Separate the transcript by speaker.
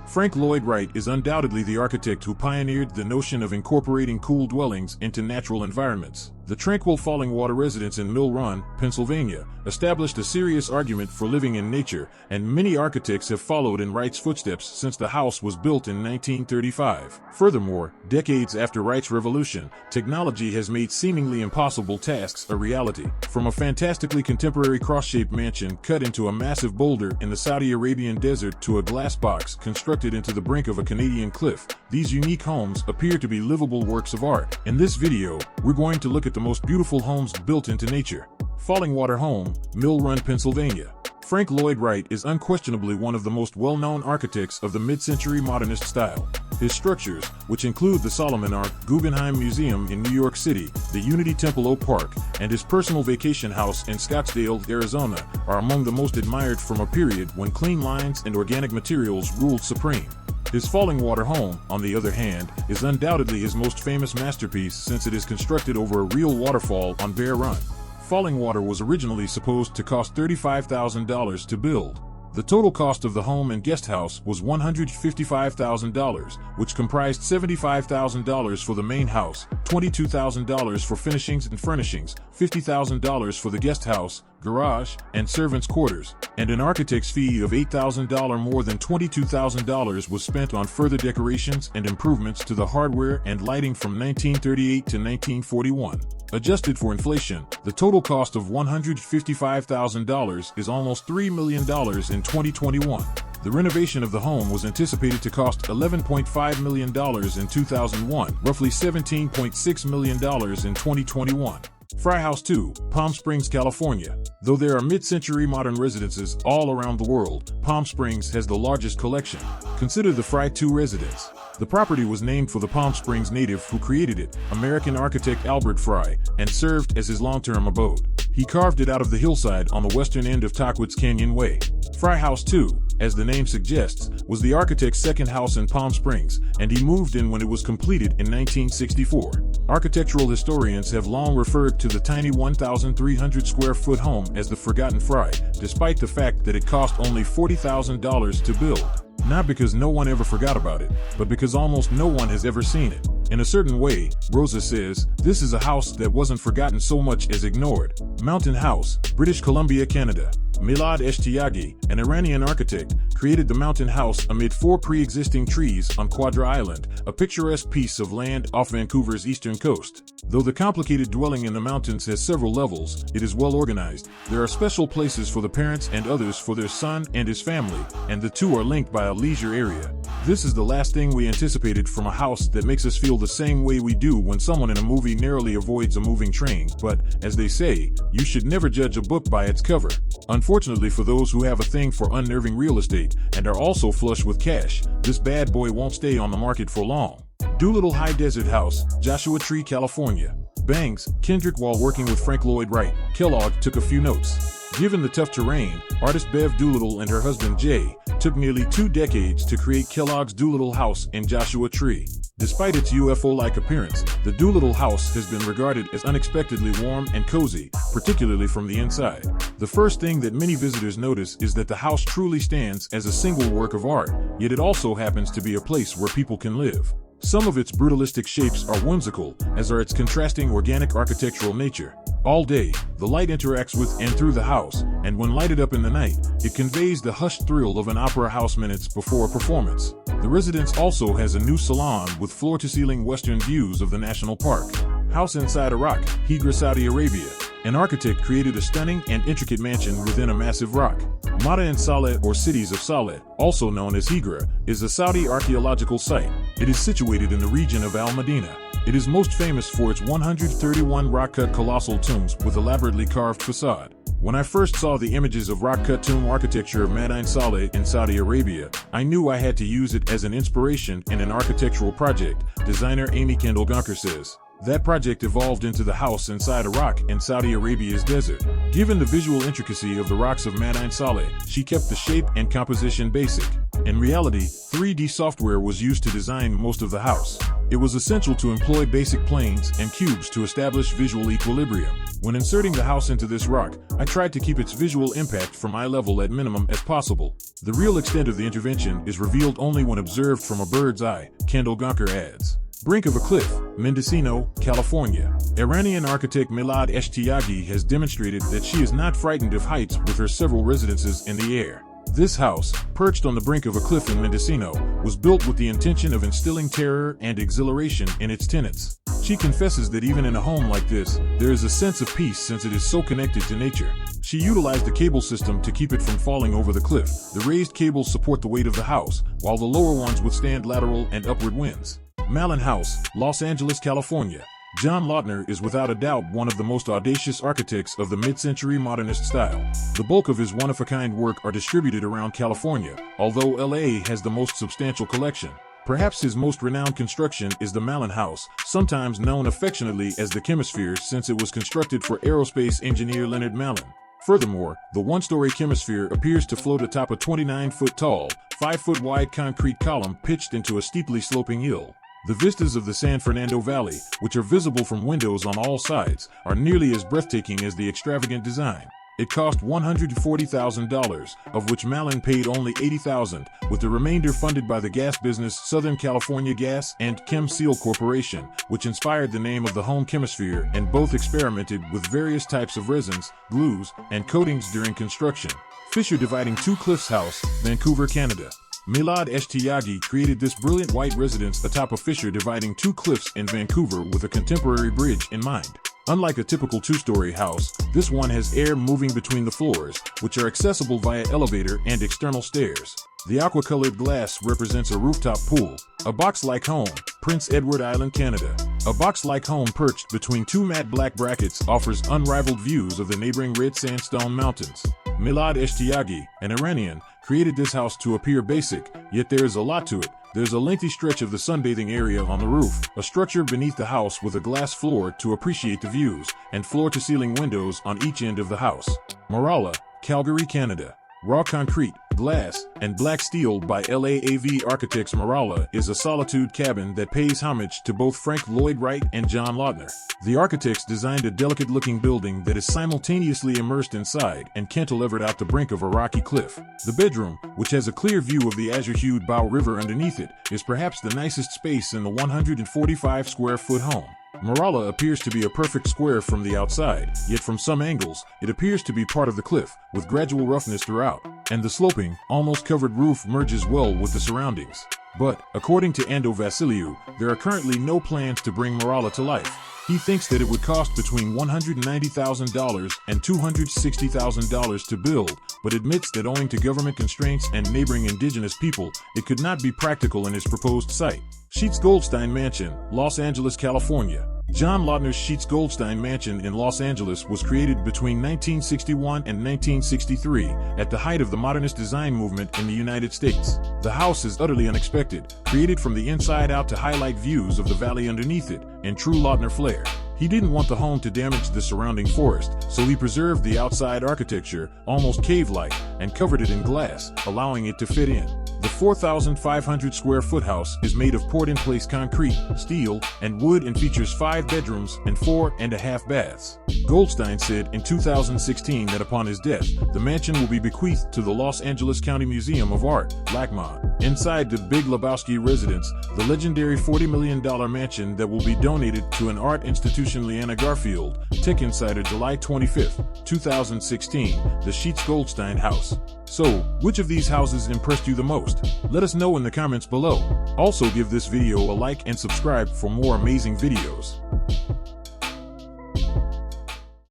Speaker 1: Frank Lloyd Wright is undoubtedly the architect who pioneered the notion of incorporating cool dwellings into natural environments. The tranquil Fallingwater residence in Mill Run, Pennsylvania, established a serious argument for living in nature, and many architects have followed in Wright's footsteps since the house was built in 1935. Furthermore, decades after Wright's revolution, technology has made seemingly impossible tasks a reality. From a fantastically contemporary cross-shaped mansion cut into a massive boulder in the Saudi Arabian desert to a glass box constructed into the brink of a Canadian cliff, these unique homes appear to be livable works of art. In this video, we're going to look at the most beautiful homes built into nature. Fallingwater Home, Mill Run, Pennsylvania. Frank Lloyd Wright is unquestionably one of the most well-known architects of the mid-century modernist style. His structures, which include the Solomon Ark, Guggenheim Museum in New York City, the Unity Temple Oak Park, and his personal vacation house in Scottsdale, Arizona, are among the most admired from a period when clean lines and organic materials ruled supreme. His Fallingwater Home, on the other hand, is undoubtedly his most famous masterpiece since it is constructed over a real waterfall on Bear Run. Fallingwater was originally supposed to cost $35,000 to build. The total cost of the home and guest house was $155,000, which comprised $75,000 for the main house, $22,000 for finishings and furnishings, $50,000 for the guest house, garage, and servants' quarters, and an architect's fee of $8,000. More than $22,000 was spent on further decorations and improvements to the hardware and lighting from 1938 to 1941. Adjusted for inflation, the total cost of $155,000 is almost $3 million in 2021. The renovation of the home was anticipated to cost $11.5 million in 2001, roughly $17.6 million in 2021. Fry House 2, Palm Springs, California. Though there are mid-century modern residences all around the world, Palm Springs has the largest collection. Consider the Fry 2 residence. The property was named for the Palm Springs native who created it, American architect Albert Fry, and served as his long-term abode. He carved it out of the hillside on the western end of Tahquitz Canyon Way. Fry House 2, as the name suggests, was the architect's second house in Palm Springs, and he moved in when it was completed in 1964. Architectural historians have long referred to the tiny 1,300 square foot home as the Forgotten Fry, despite the fact that it cost only $40,000 to build. Not because no one ever forgot about it, but because almost no one has ever seen it. In a certain way, Rosa says, this is a house that wasn't forgotten so much as ignored. Mountain House, British Columbia, Canada. Milad Eshtiagi, an Iranian architect, created the Mountain House amid 4 pre-existing trees on Quadra Island, a picturesque piece of land off Vancouver's eastern coast. Though the complicated dwelling in the mountains has several levels, it is well organized. There are special places for the parents and others for their son and his family, and the two are linked by a leisure area. This is the last thing we anticipated from a house that makes us feel the same way we do when someone in a movie narrowly avoids a moving train, but, as they say, you should never judge a book by its cover. Unfortunately for those who have a thing for unnerving real estate and are also flush with cash, this bad boy won't stay on the market for long. Doolittle High Desert House, Joshua Tree, California. Bangs, Kendrick. While working with Frank Lloyd Wright, Kellogg took a few notes. Given the tough terrain, artist Bev Doolittle and her husband Jay took nearly 2 decades to create Kellogg's Doolittle House in Joshua Tree. Despite its UFO-like appearance, the Doolittle House has been regarded as unexpectedly warm and cozy, particularly from the inside. The first thing that many visitors notice is that the house truly stands as a single work of art, yet it also happens to be a place where people can live. Some of its brutalistic shapes are whimsical, as are its contrasting organic architectural nature. All day, the light interacts with and through the house, and when lighted up in the night, it conveys the hushed thrill of an opera house minutes before a performance. The residence also has a new salon with floor-to-ceiling western views of the national park. House inside a rock, Hegra, Saudi Arabia. An architect created a stunning and intricate mansion within a massive rock. Ma'in Saleh, or Cities of Saleh, also known as Hegra, is a Saudi archaeological site. It is situated in the region of Al Madina. It is most famous for its 131 rock-cut colossal tombs with elaborately carved facade. When I first saw the images of rock-cut tomb architecture of Ma'in Saleh in Saudi Arabia, I knew I had to use it as an inspiration in an architectural project, designer Amy Candlegger says. That project evolved into the house inside a rock in Saudi Arabia's desert. Given the visual intricacy of the rocks of Madain Saleh, she kept the shape and composition basic. In reality, 3D software was used to design most of the house. It was essential to employ basic planes and cubes to establish visual equilibrium. When inserting the house into this rock, I tried to keep its visual impact from eye level at minimum as possible. The real extent of the intervention is revealed only when observed from a bird's eye, Candlegger adds. Brink of a cliff, Mendocino, California. Iranian architect Milad Eshtiagi has demonstrated that she is not frightened of heights with her several residences in the air. This house, perched on the brink of a cliff in Mendocino, was built with the intention of instilling terror and exhilaration in its tenants. She confesses that even in a home like this, there is a sense of peace since it is so connected to nature. She utilized a cable system to keep it from falling over the cliff. The raised cables support the weight of the house, while the lower ones withstand lateral and upward winds. Mallon House, Los Angeles, California. John Lautner is without a doubt one of the most audacious architects of the mid-century modernist style. The bulk of his one-of-a-kind work are distributed around California, although LA has the most substantial collection. Perhaps his most renowned construction is the Mallon House, sometimes known affectionately as the Chemisphere since it was constructed for aerospace engineer Leonard Mallon. Furthermore, the one-story Chemisphere appears to float atop a 29-foot-tall, 5-foot-wide concrete column pitched into a steeply sloping hill. The vistas of the San Fernando Valley, which are visible from windows on all sides, are nearly as breathtaking as the extravagant design. It cost $140,000, of which Mallon paid only $80,000, with the remainder funded by the gas business Southern California Gas and ChemSeal Corporation, which inspired the name of the home Chemisphere, and both experimented with various types of resins, glues, and coatings during construction. Fissure Dividing Two Cliffs House, Vancouver, Canada. Milad Eshtiagi created this brilliant white residence atop a fissure dividing two cliffs in Vancouver with a contemporary bridge in mind. Unlike a typical two-story house, this one has air moving between the floors, which are accessible via elevator and external stairs. The aqua-colored glass represents a rooftop pool. A box-like home, Prince Edward Island, Canada. A box-like home perched between two matte black brackets offers unrivaled views of the neighboring red sandstone mountains. Milad Eshtiagi, an Iranian, created this house to appear basic, yet there is a lot to it. There's a lengthy stretch of the sunbathing area on the roof, a structure beneath the house with a glass floor to appreciate the views, and floor-to-ceiling windows on each end of the house. Marala, Calgary, Canada. Raw concrete, glass, and black steel by LAAV Architects. Marala is a solitude cabin that pays homage to both Frank Lloyd Wright and John Lautner. The architects designed a delicate-looking building that is simultaneously immersed inside and cantilevered out the brink of a rocky cliff. The bedroom, which has a clear view of the azure-hued Bow River underneath it, is perhaps the nicest space in the 145-square-foot home. Marala appears to be a perfect square from the outside, yet from some angles, it appears to be part of the cliff, with gradual roughness throughout, and the sloping, almost covered roof merges well with the surroundings. But, according to Ando Vasiliou, there are currently no plans to bring Marala to life. He thinks that it would cost between $190,000 and $260,000 to build, but admits that owing to government constraints and neighboring indigenous people, it could not be practical in his proposed site. Sheets Goldstein Mansion, Los Angeles, California. John Lautner's Sheets Goldstein Mansion in Los Angeles was created between 1961 and 1963, at the height of the modernist design movement in the United States. The house is utterly unexpected, created from the inside out to highlight views of the valley underneath it, in true Lautner flair. He didn't want the home to damage the surrounding forest, so he preserved the outside architecture, almost cave-like, and covered it in glass, allowing it to fit in. The 4,500-square-foot house is made of poured-in-place concrete, steel, and wood and features 5 bedrooms and 4.5 baths. Goldstein said in 2016 that upon his death, the mansion will be bequeathed to the Los Angeles County Museum of Art, LACMA. Inside the Big Lebowski residence, the legendary $40 million mansion that will be donated to an art institution. Leanna Garfield, Tech Insider, July 25, 2016, the Sheets Goldstein House. So, which of these houses impressed you the most? Let us know in the comments below. Also give this video a like and subscribe for more amazing videos.